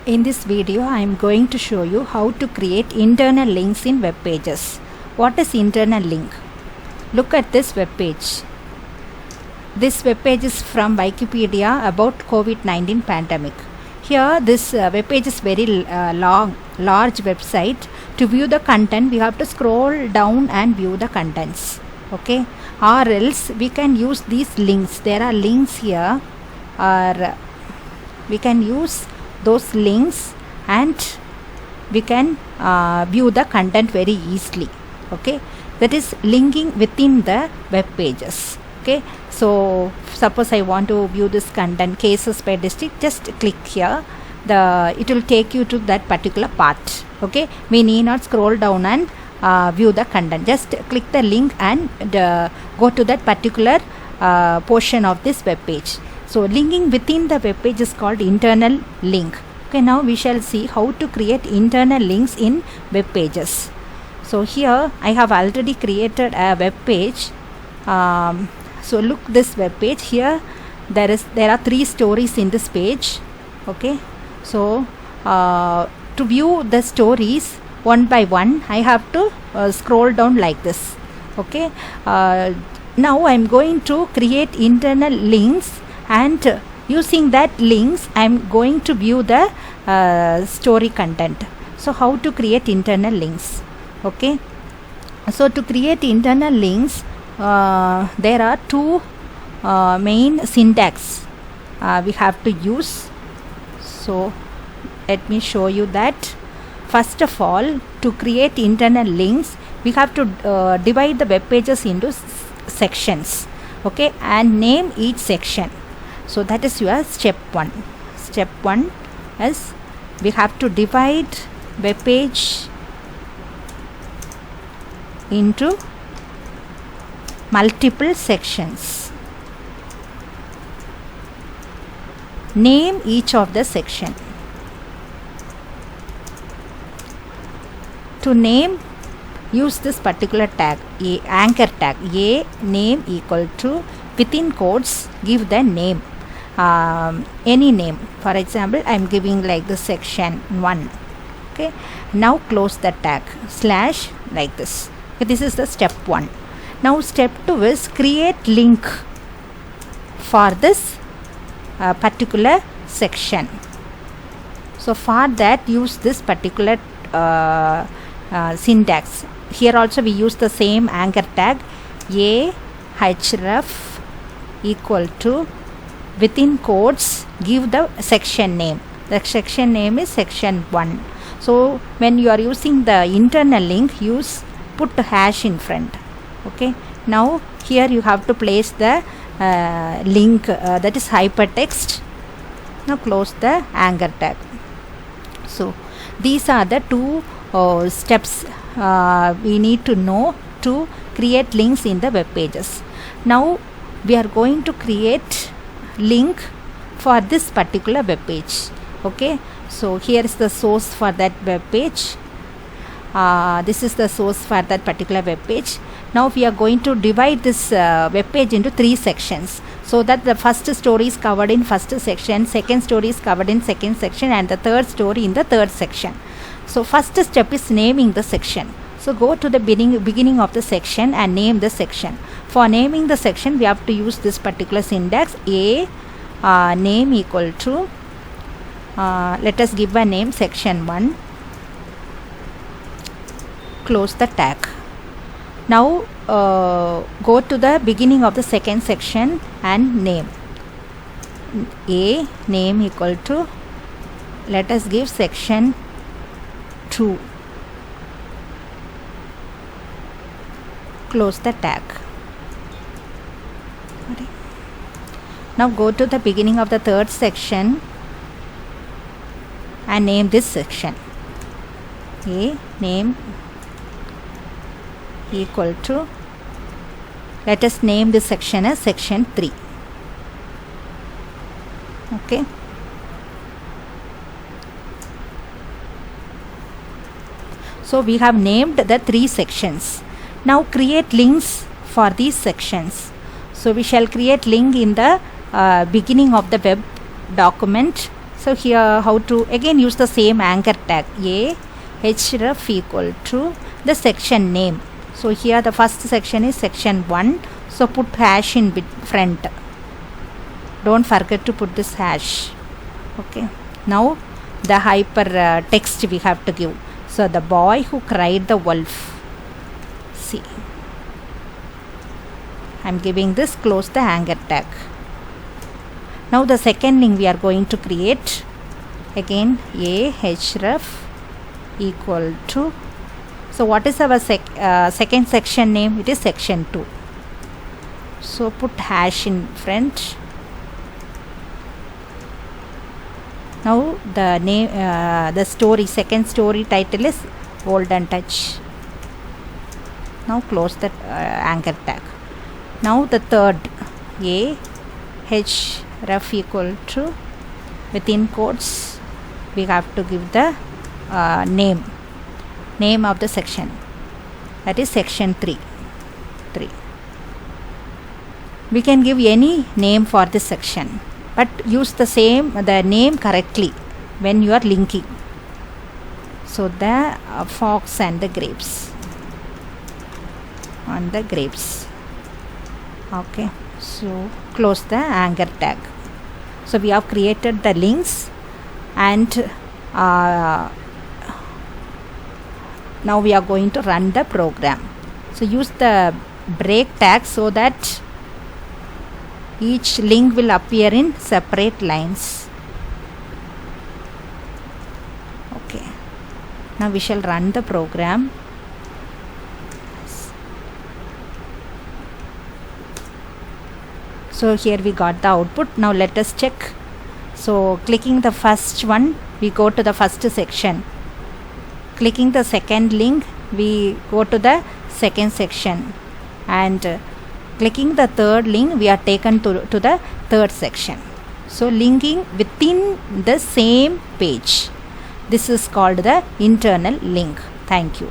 In this video, I am going to show you how to create internal links in web pages. What is internal link? Look at this web page. This web page is from Wikipedia about COVID-19 pandemic. Here, this web page is very large website. To view the content, we have to scroll down and view the contents. Okay, or else we can use these links. There are links here, or we can use those links and we can view the content very easily. Okay, that is linking within the web pages. Okay, so suppose I want to view this content, cases by district, just click here. It will take you to that particular part. Okay, we need not scroll down and view the content. Just click the link and go to that particular portion of this web page. So linking within the web page is called internal link. Okay, now we shall see how to create internal links in web pages. So here I have already created a web page. So look this web page. Here there are 3 stories in this page. Okay, so to view the stories one by one, I have to scroll down like this. Okay, now I am going to create internal links, and using that links I am going to view the story content. So how to create internal links? Okay, so to create internal links, there are 2 main syntax we have to use. So let me show you that. First of all, to create internal links, we have to divide the web pages into sections. Okay, and name each section. So that is your step 1. Step 1 is we have to divide web page into multiple sections. Name each of the section. To name, use this particular tag, anchor tag, a name equal to, within quotes give the name, any name. For example, I am giving like the section 1. Okay, now close the tag, slash, like this. Okay, this is the step 1. Now step 2 is create link for this particular section. So for that, use this particular syntax. Here also we use the same anchor tag, a href equal to, within quotes give the section name. The section name is section 1. So when you are using the internal link, put hash in front. Okay, now here you have to place the link, that is hypertext. Now close the anchor tag. So these are the 2 steps we need to know to create links in the web pages. Now we are going to create link for this particular web page. Okay, so here is the source for that web page. This is the source for that particular web page. Now we are going to divide this web page into 3 sections, so that the first story is covered in first section, second story is covered in second section, and the third story in the third section. So first step is naming the section. So go to the beginning of the section and name the section. For naming the section, we have to use this particular syntax, a name equal to, let us give a name, section 1. Close the tag. Now go to the beginning of the second section and name, a name equal to, let us give section 2. Close the tag. Now go to the beginning of the third section and name this section, a name equal to, let us name this section as section 3. Okay, so we have named the 3 sections. Now create links for these sections. So we shall create link in the beginning of the web document. So here how to again use the same anchor tag a href equal to the section name. So here the first section is section 1, so put hash in front, don't forget to put this hash. Okay, now the hyper text we have to give. So the boy who cried the wolf. See, I am giving this, close the anchor tag. Now the second link we are going to create, again a href equal to, so what is our second section name? It is section 2, so put hash in front. Now the name, the story, second story title is Golden Touch. Now close that anchor tag. Now the third, a href equal to, within quotes we have to give the name of the section, that is section 3. We can give any name for this section, but use the name correctly when you are linking. So the fox and the grapes, on the grapes. Okay, so close the anchor tag. So we have created the links, and now we are going to run the program. So use the break tag so that each link will appear in separate lines. Okay, now we shall run the program. So here we got the output. Now let us check. So clicking the first one, we go to the first section. Clicking the second link, we go to the second section, and clicking the third link, we are taken to the third section. So linking within the same page. This is called the internal link. Thank you.